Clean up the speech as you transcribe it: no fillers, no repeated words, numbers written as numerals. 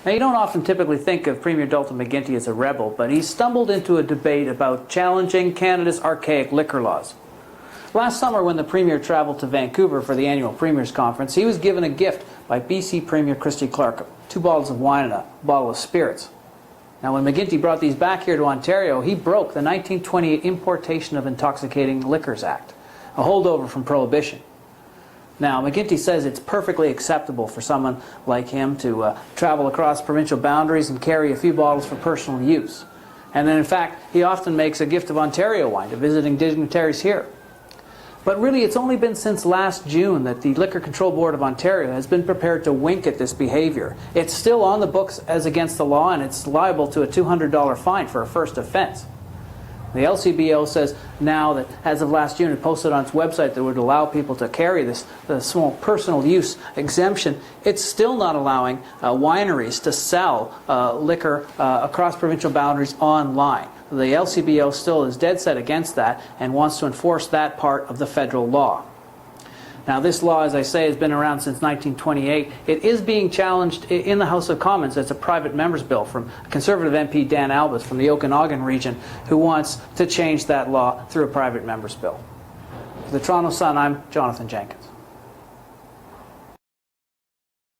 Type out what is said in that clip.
Now, you don't often typically think of Premier Dalton McGuinty as a rebel, but he stumbled into a debate about challenging Canada's archaic liquor laws. Last summer, when the Premier travelled to Vancouver for the annual Premiers' Conference, he was given a gift by BC Premier Christy Clark, 2 bottles of wine and a bottle of spirits. Now, when McGuinty brought these back here to Ontario, he broke the 1928 Importation of Intoxicating Liquors Act, a holdover from Prohibition. Now, McGuinty says it's perfectly acceptable for someone like him to travel across provincial boundaries and carry a few bottles for personal use. And then, in fact, he often makes a gift of Ontario wine to visiting dignitaries here. But really, it's only been since last June that the Liquor Control Board of Ontario has been prepared to wink at this behavior. It's still on the books as against the law, and it's liable to a $200 fine for a first offense. The LCBO says now that, as of last June, it posted on its website that would allow people to carry the small personal use exemption. It's still not allowing wineries to sell liquor across provincial boundaries online. The LCBO still is dead set against that and wants to enforce that part of the federal law. Now, this law, as I say, has been around since 1928. It is being challenged in the House of Commons. It's a private member's bill from Conservative MP Dan Albas from the Okanagan region, who wants to change that law through a private member's bill. For the Toronto Sun, I'm Jonathan Jenkins.